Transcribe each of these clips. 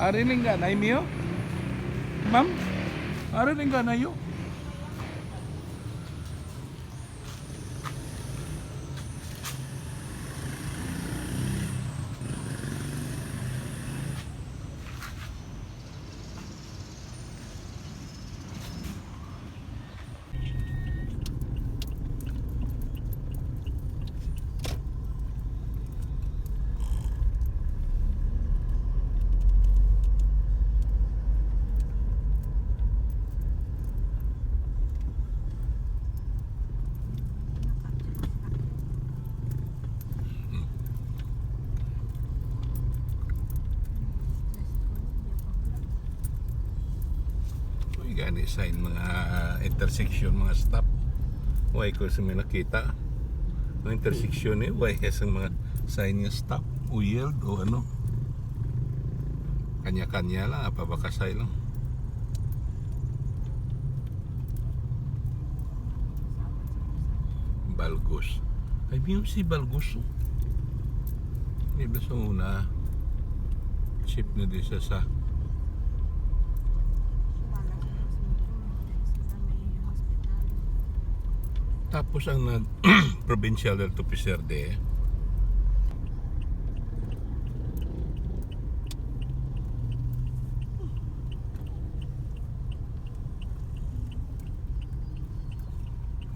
Ariling ka na imiyo? Ma'am? Ariling ka na yo? Gani sign mga intersection, mga stop. Why ko sa may nakita ng intersection eh, why sa mga sign nga stop o yield o ano, kanya-kanya lang, pabakasay lang. Balgos ay biyong si Balgos hindi ba sa una chip na di sa tapos ang nag provincial health officer de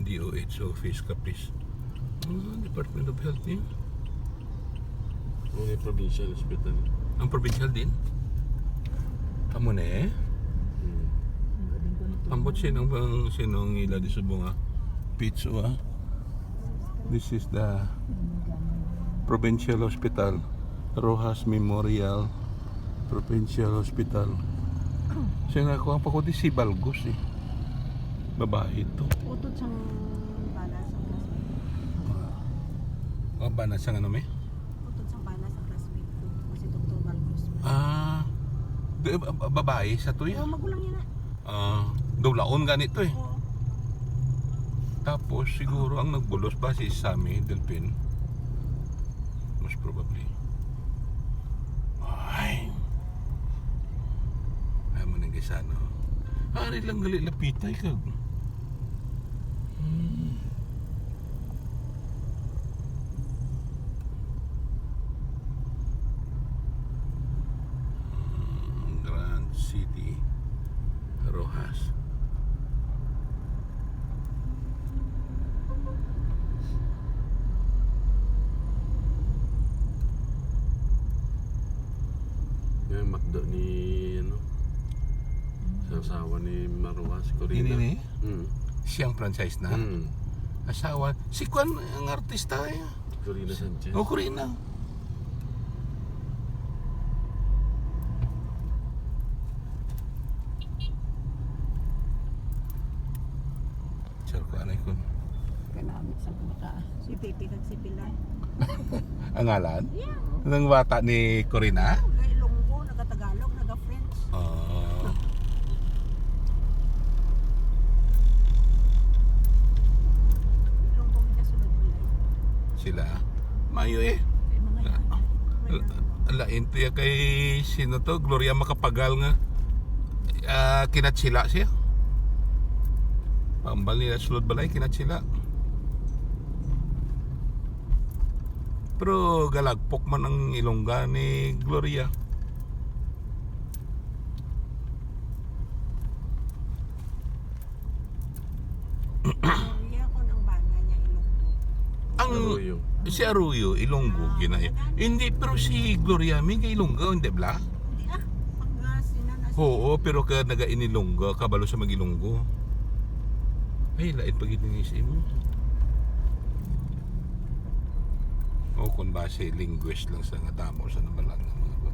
DOH office kapis Department of Health niya May provincial hospital. ang provincial din amo na eh ambot sinong ila di subunga pizza ah. This is the Provincial Hospital, Rojas Memorial Provincial Hospital. Siya nga ako ang pakudi si Balgos eh. Babae ito. Utod siyang bala sa classmate. O ba na siya nga namin? Utod siyang bala sa classmate ko. Si Dr. Balcos. Babae sa to Oo, yan. magulang yan na. Dulaon ganito eh. Oo. Tapos siguro ang nagbulos ba si Sammy Delpin? Most probably. Ay mo nang gisano. Ari lang gali lapitay ka. Grand City Rojas. Yung McDo ni ano, sa asawa ni Marwa, si Corina. Ini Mm. siyang franchise na. Asawa si Kwan ang artista eh. Corina Sanchez. O Corina. Sir ko anay kun. Kanamit sa kumaka. Si Pepe kag si Pilar. Ang ngalan Yeah. ng bata ni Corina. Nag-Ilonggo, nag-Tagalog, nag-French. Ilonggo kita sulod bulay. Sila mayo eh. Kay mga yan. Lain to ya kay sino to Gloria Macapagal nga kinatsila siya. Pambal nila sulod balay kinatsila. Pero galagpok man ang ilongga ni Gloria. Gloria ko ng bana niya Ilonggo. Ang Arroyo. si Arroyo Ilonggo ginaya. Hindi pero si Gloria mi kay Ilonggo hindi bla? Hindi Pangasinan as Oo, pero ka naga-inilonggo kabalo sa magilonggo. Ay lain pag iniisip mo. O kung base linguist lang sa nga tamo sa nabalang ng mga ko.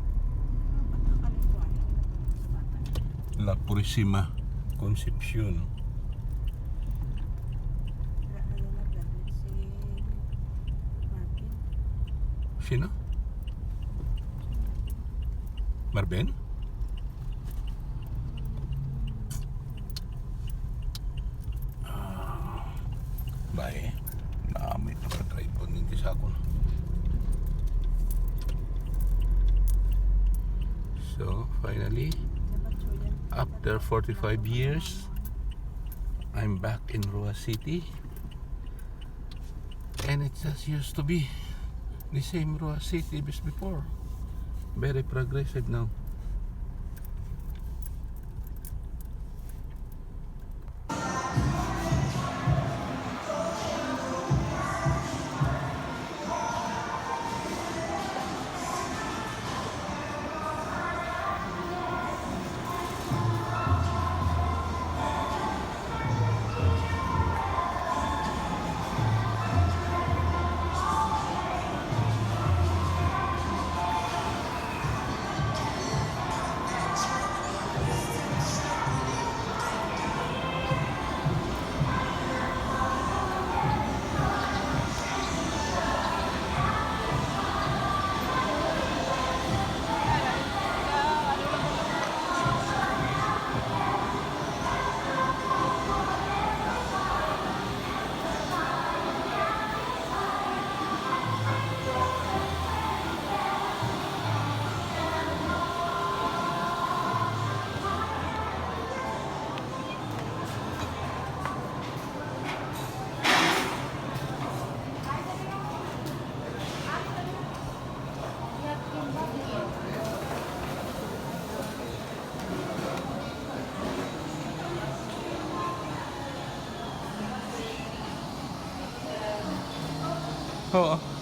La Purísima Concepción. Sino? Marben? Bae, naamay pa ka drive po hindi sa ako. So finally, after 45 years, I'm back in Roa City, and it just used to be the same Roa City as before. Very progressive now. Oo.